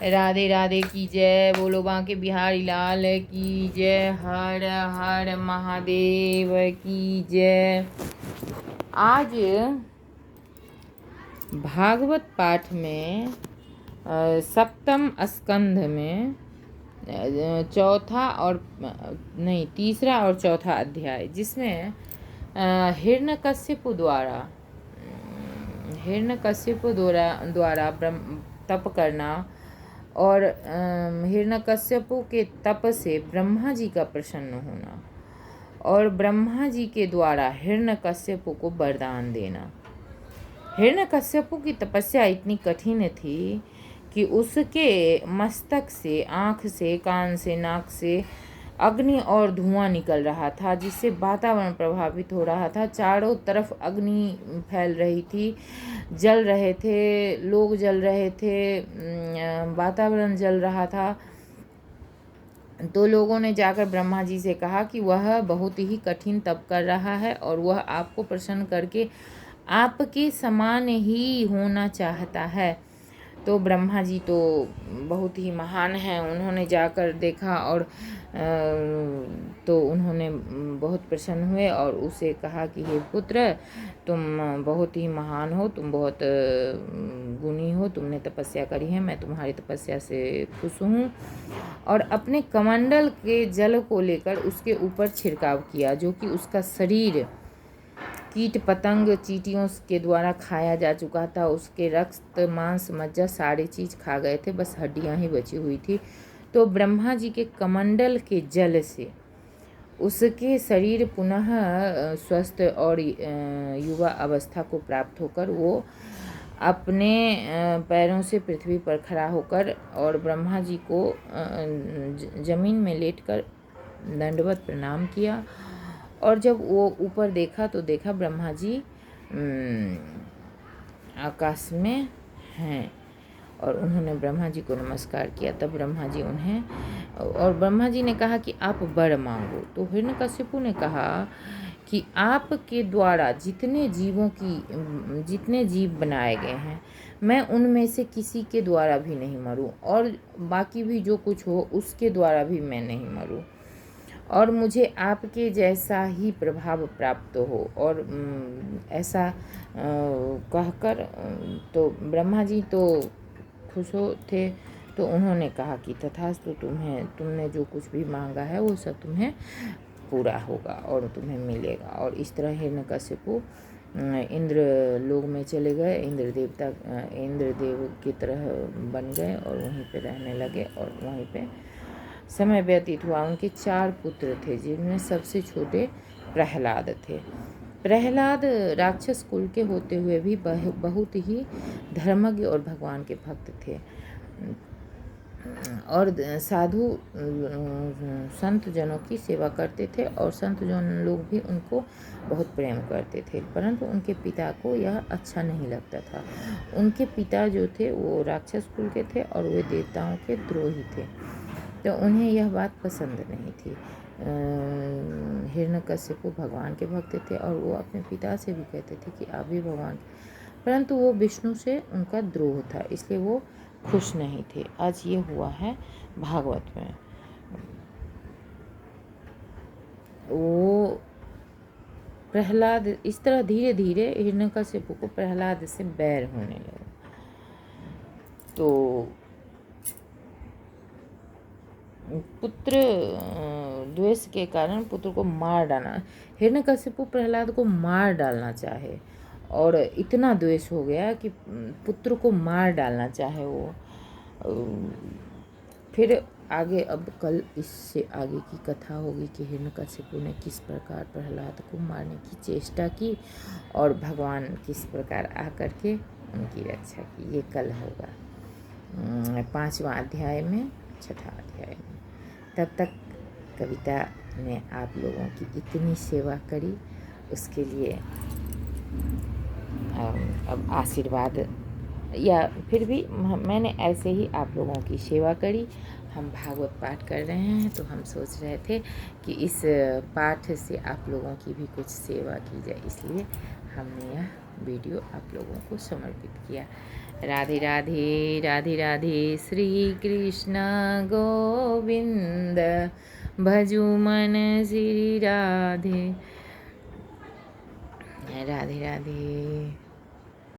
राधे राधे की जय। बोलो बांके बिहारी लाल की जय। हर हर महादेव की जय। आज भागवत पाठ में सप्तम स्कंध में तीसरा और चौथा अध्याय, जिसमें हिरण्यकश्यप द्वारा तप करना और हिरण्यकश्यप के तप से ब्रह्मा जी का प्रसन्न होना और ब्रह्मा जी के द्वारा हिरण्यकश्यप को वरदान देना। हिरण्यकश्यप की तपस्या इतनी कठिन थी कि उसके मस्तक से, आँख से, कान से, नाक से अग्नि और धुआं निकल रहा था, जिससे वातावरण प्रभावित हो रहा था। चारों तरफ अग्नि फैल रही थी, जल रहे थे, लोग जल रहे थे, वातावरण जल रहा था। तो लोगों ने जाकर ब्रह्मा जी से कहा कि वह बहुत ही कठिन तप कर रहा है और वह आपको प्रसन्न करके आपके समान ही होना चाहता है। तो ब्रह्मा जी तो बहुत ही महान हैं, उन्होंने जाकर देखा और तो उन्होंने बहुत प्रसन्न हुए और उसे कहा कि हे पुत्र, तुम बहुत ही महान हो, तुम बहुत गुणी हो, तुमने तपस्या करी है, मैं तुम्हारी तपस्या से खुश हूँ। और अपने कमंडल के जल को लेकर उसके ऊपर छिड़काव किया, जो कि उसका शरीर कीट पतंग चींटियों के द्वारा खाया जा चुका था। उसके रक्त मांस मज्जा सारी चीज़ खा गए थे, बस हड्डियां ही बची हुई थी। तो ब्रह्मा जी के कमंडल के जल से उसके शरीर पुनः स्वस्थ और युवा अवस्था को प्राप्त होकर वो अपने पैरों से पृथ्वी पर खड़ा होकर और ब्रह्मा जी को जमीन में लेटकर दंडवत प्रणाम किया। और जब वो ऊपर देखा तो देखा ब्रह्मा जी आकाश में हैं और उन्होंने ब्रह्मा जी को नमस्कार किया। तब ब्रह्मा जी ब्रह्मा जी ने कहा कि आप वर मांगो। तो हिरण्यकश्यप ने कहा कि आपके द्वारा जितने जीव बनाए गए हैं, मैं उनमें से किसी के द्वारा भी नहीं मरूं और बाकी भी जो कुछ हो उसके द्वारा भी मैं नहीं मरूं और मुझे आपके जैसा ही प्रभाव प्राप्त हो। और ऐसा कहकर तो ब्रह्मा जी तो खुश हो थे। तो उन्होंने कहा कि तथास्तु, तुमने जो कुछ भी मांगा है वो सब तुम्हें पूरा होगा और तुम्हें मिलेगा। और इस तरह हिरण्यकश्यप इंद्र लोक में चले गए, इंद्रदेव की तरह बन गए और वहीं पे रहने लगे। और वहीं पे समय व्यतीत हुआ। उनके 4 पुत्र थे, जिनमें सबसे छोटे प्रहलाद थे। प्रहलाद राक्षस कुल के होते हुए भी बहुत ही धर्मज्ञ और भगवान के भक्त थे और साधु संत जनों की सेवा करते थे और संत जन लोग भी उनको बहुत प्रेम करते थे। परंतु उनके पिता को यह अच्छा नहीं लगता था। उनके पिता जो थे वो राक्षस कुल के थे और वे देवताओं के द्रोही थे, तो उन्हें यह बात पसंद नहीं थी। हिरण्यकश्यप भगवान के भक्त थे और वो अपने पिता से भी कहते थे कि आप भी भगवान, परंतु वो विष्णु से उनका द्रोह था, इसलिए वो खुश नहीं थे। आज ये हुआ है भागवत में। वो प्रहलाद इस तरह धीरे धीरे हिरण्यकश्यप को प्रहलाद से बैर होने लगा। तो पुत्र द्वेष के कारण पुत्र को मार डालना, हिरण्यकश्यप प्रहलाद को मार डालना चाहे और इतना द्वेष हो गया कि पुत्र को मार डालना चाहे वो। फिर आगे, अब कल इससे आगे की कथा होगी कि हिरण्यकश्यप ने किस प्रकार प्रहलाद को मारने की चेष्टा की और भगवान किस प्रकार आकर के उनकी रक्षा की। ये कल होगा 5वां अध्याय में, 6ठा अध्याय में। तब तक कविता ने आप लोगों की इतनी सेवा करी, उसके लिए अब आशीर्वाद, या फिर भी मैंने ऐसे ही आप लोगों की सेवा करी। हम भागवत पाठ कर रहे हैं तो हम सोच रहे थे कि इस पाठ से आप लोगों की भी कुछ सेवा की जाए, इसलिए हमने यह वीडियो आप लोगों को समर्पित किया। राधे राधे राधे राधे श्री कृष्ण गोविंद भजू मन श्री राधे राधे राधे।